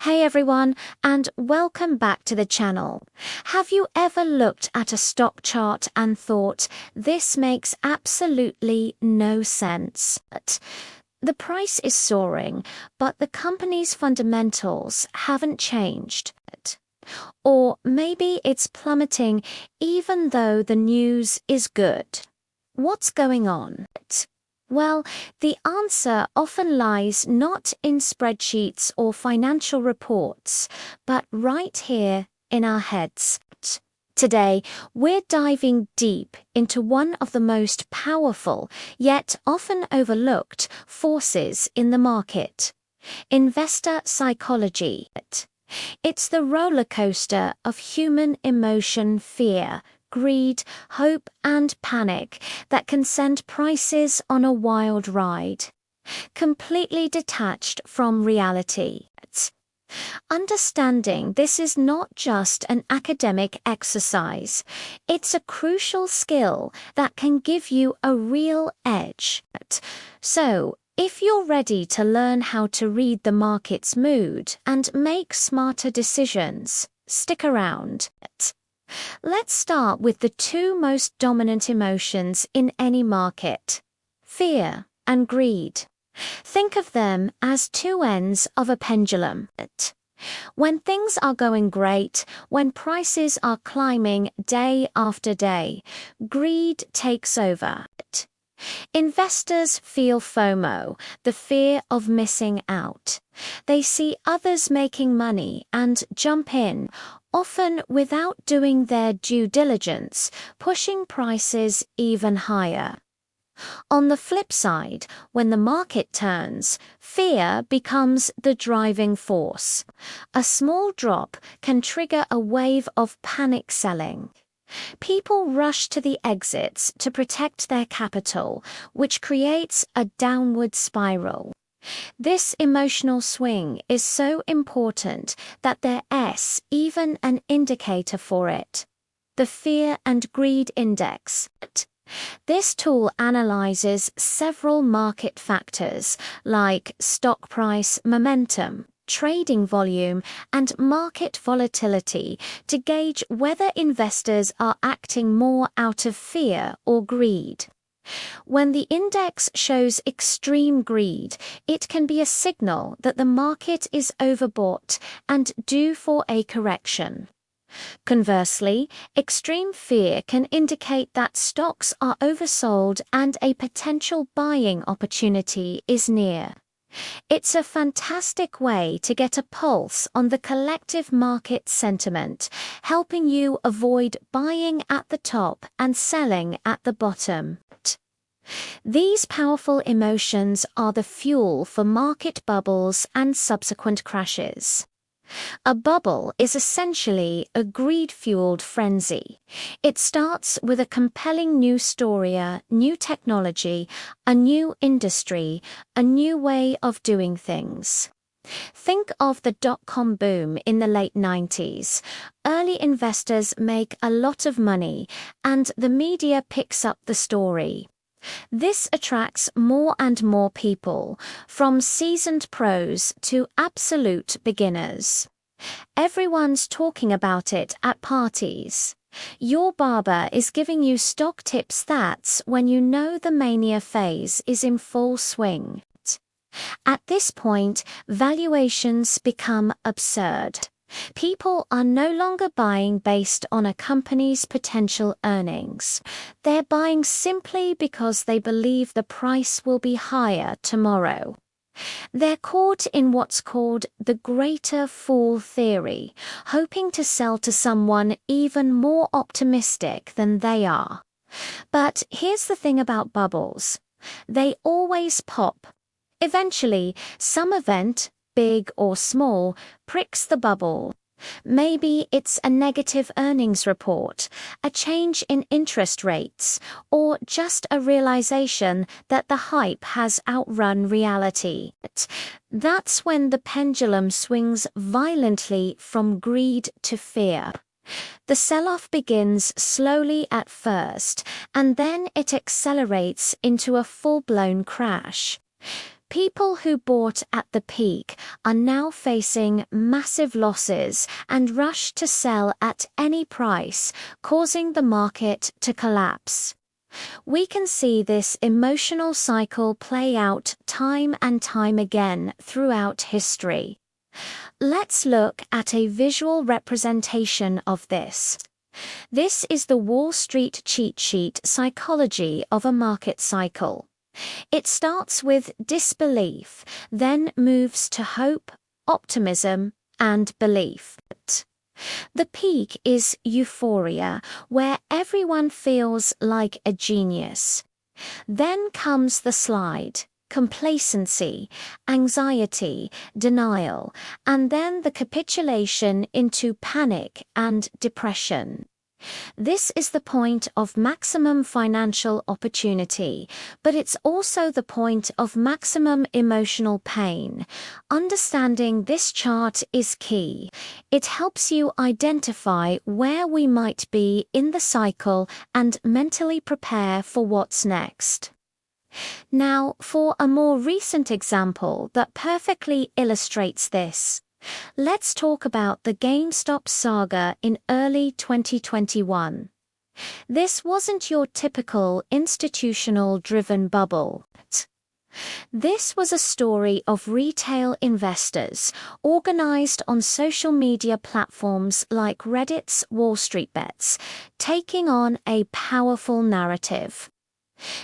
Hey everyone, and welcome back to the channel. Have you ever looked at a stock chart and thought, this makes absolutely no sense? The price is soaring, but the company's fundamentals haven't changed. Or maybe it's plummeting even though the news is good. What's going on? Well, the answer often lies not in spreadsheets or financial reports, but right here in our heads. Today, we're diving deep into one of the most powerful, yet often overlooked, forces in the market: investor psychology. It's the roller coaster of human emotion, fear, greed, hope, and panic that can send prices on a wild ride, completely detached from reality. Understanding this is not just an academic exercise, it's a crucial skill that can give you a real edge. So, if you're ready to learn how to read the market's mood and make smarter decisions, stick around. Let's start with the two most dominant emotions in any market: fear and greed. Think of them as two ends of a pendulum. When things are going great, when prices are climbing day after day, greed takes over. Investors feel FOMO, the fear of missing out. They see others making money and jump in, often without doing their due diligence, pushing prices even higher. On the flip side, when the market turns, fear becomes the driving force. A small drop can trigger a wave of panic selling. People rush to the exits to protect their capital, which creates a downward spiral. This emotional swing is so important that there's even an indicator for it: the Fear and Greed Index. This tool analyzes several market factors like stock price momentum, trading volume, and market volatility to gauge whether investors are acting more out of fear or greed. When the index shows extreme greed, it can be a signal that the market is overbought and due for a correction. Conversely, extreme fear can indicate that stocks are oversold and a potential buying opportunity is near. It's a fantastic way to get a pulse on the collective market sentiment, helping you avoid buying at the top and selling at the bottom. These powerful emotions are the fuel for market bubbles and subsequent crashes. A bubble is essentially a greed-fueled frenzy. It starts with a compelling new story, a new technology, a new industry, a new way of doing things. Think of the dot-com boom in the late 90s. Early investors make a lot of money, and the media picks up the story. This attracts more and more people, from seasoned pros to absolute beginners. Everyone's talking about it at parties. Your barber is giving you stock tips that's when you know the mania phase is in full swing. At this point, valuations become absurd. People are no longer buying based on a company's potential earnings. They're buying simply because they believe the price will be higher tomorrow. They're caught in what's called the greater fool theory, hoping to sell to someone even more optimistic than they are. But here's the thing about bubbles: they always pop. Eventually, some event, big or small, pricks the bubble. Maybe it's a negative earnings report, a change in interest rates, or just a realization that the hype has outrun reality. That's when the pendulum swings violently from greed to fear. The sell-off begins slowly at first, and then it accelerates into a full-blown crash. People who bought at the peak are now facing massive losses and rush to sell at any price, causing the market to collapse. We can see this emotional cycle play out time and time again throughout history. Let's look at a visual representation of this. This is the Wall Street cheat sheet psychology of a market cycle. It starts with disbelief, then moves to hope, optimism, and belief. The peak is euphoria, where everyone feels like a genius. Then comes the slide, complacency, anxiety, denial, and then the capitulation into panic and depression. This is the point of maximum financial opportunity, but it's also the point of maximum emotional pain. Understanding this chart is key. It helps you identify where we might be in the cycle and mentally prepare for what's next. Now, for a more recent example that perfectly illustrates this. Let's talk about the GameStop saga in early 2021. This wasn't your typical institutional-driven bubble. This was a story of retail investors organized on social media platforms like Reddit's Wall Street Bets, taking on a powerful narrative.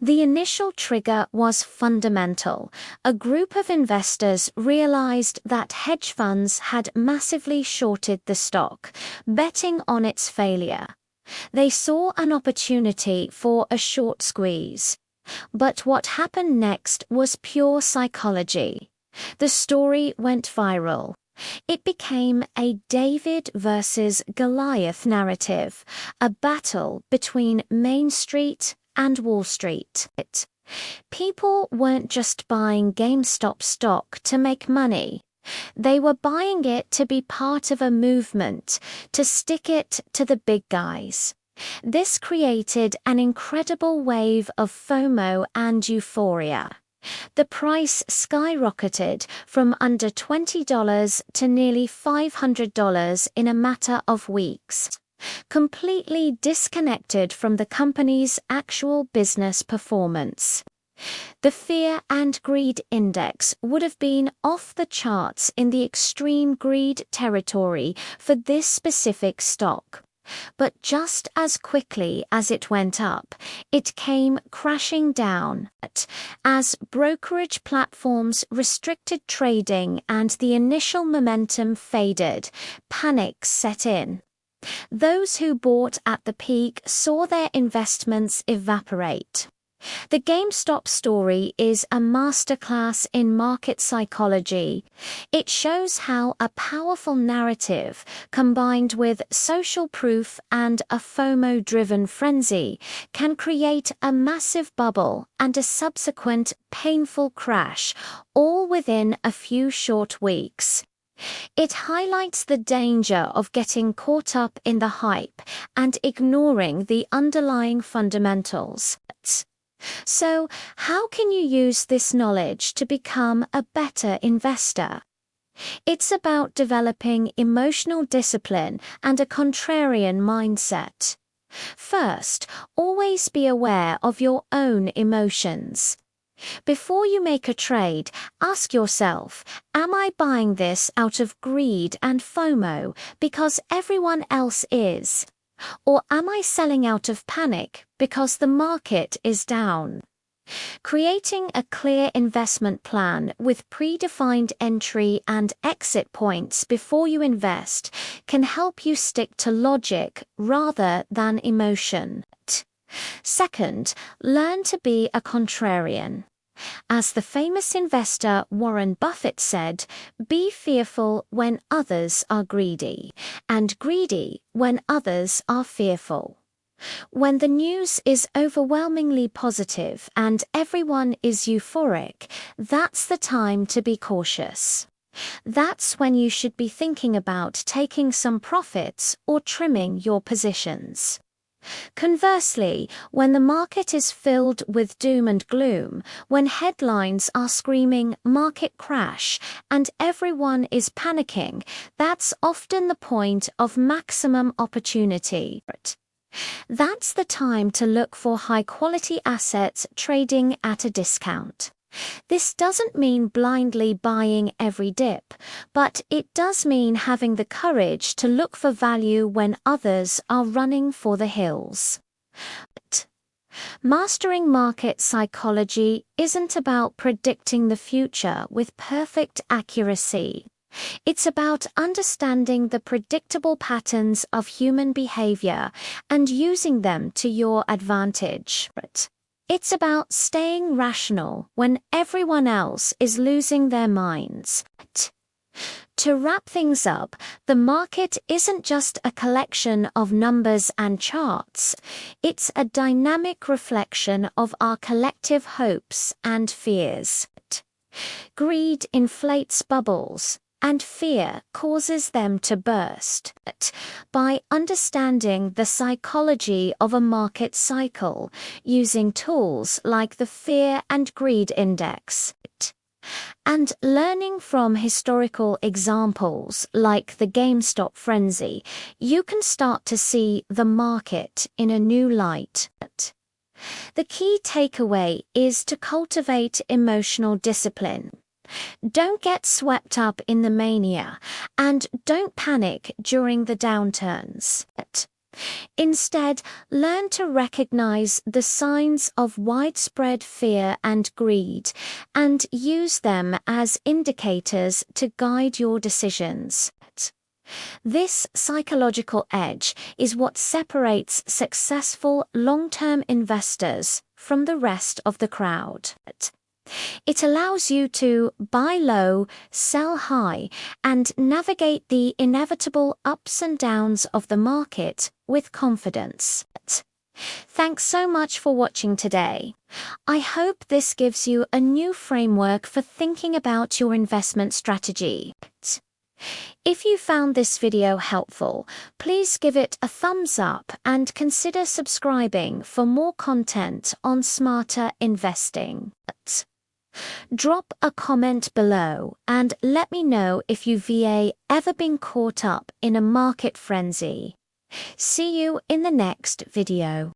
The initial trigger was fundamental. A group of investors realized that hedge funds had massively shorted the stock, betting on its failure. They saw an opportunity for a short squeeze. But what happened next was pure psychology. The story went viral. It became a David versus Goliath narrative, a battle between Main Street and Wall Street. People weren't just buying GameStop stock to make money. They were buying it to be part of a movement, to stick it to the big guys. This created an incredible wave of FOMO and euphoria. The price skyrocketed from under $20 to nearly $500 in a matter of weeks, completely disconnected from the company's actual business performance. The fear and greed index would have been off the charts in the extreme greed territory for this specific stock. But just as quickly as it went up, it came crashing down. As brokerage platforms restricted trading and the initial momentum faded, panic set in. Those who bought at the peak saw their investments evaporate. The GameStop story is a masterclass in market psychology. It shows how a powerful narrative, combined with social proof and a FOMO-driven frenzy, can create a massive bubble and a subsequent painful crash, all within a few short weeks. It highlights the danger of getting caught up in the hype and ignoring the underlying fundamentals. So, how can you use this knowledge to become a better investor? It's about developing emotional discipline and a contrarian mindset. First, always be aware of your own emotions. Before you make a trade, ask yourself, am I buying this out of greed and FOMO because everyone else is? Or am I selling out of panic because the market is down? Creating a clear investment plan with predefined entry and exit points before you invest can help you stick to logic rather than emotion. Second, learn to be a contrarian. As the famous investor Warren Buffett said, be fearful when others are greedy, and greedy when others are fearful. When the news is overwhelmingly positive and everyone is euphoric, that's the time to be cautious. That's when you should be thinking about taking some profits or trimming your positions. Conversely, when the market is filled with doom and gloom, when headlines are screaming market crash and everyone is panicking, that's often the point of maximum opportunity. That's the time to look for high-quality assets trading at a discount. This doesn't mean blindly buying every dip, but it does mean having the courage to look for value when others are running for the hills. But mastering market psychology isn't about predicting the future with perfect accuracy. It's about understanding the predictable patterns of human behavior and using them to your advantage. It's about staying rational when everyone else is losing their minds. To wrap things up, the market isn't just a collection of numbers and charts. It's a dynamic reflection of our collective hopes and fears. Greed inflates bubbles, and fear causes them to burst. By understanding the psychology of a market cycle, using tools like the Fear and Greed Index, and learning from historical examples like the GameStop frenzy, you can start to see the market in a new light. The key takeaway is to cultivate emotional discipline. Don't get swept up in the mania, and don't panic during the downturns. Instead, learn to recognize the signs of widespread fear and greed, and use them as indicators to guide your decisions. This psychological edge is what separates successful long-term investors from the rest of the crowd. It allows you to buy low, sell high, and navigate the inevitable ups and downs of the market with confidence. Thanks so much for watching today. I hope this gives you a new framework for thinking about your investment strategy. If you found this video helpful, please give it a thumbs up and consider subscribing for more content on smarter investing. Drop a comment below and let me know if you've ever been caught up in a market frenzy. See you in the next video.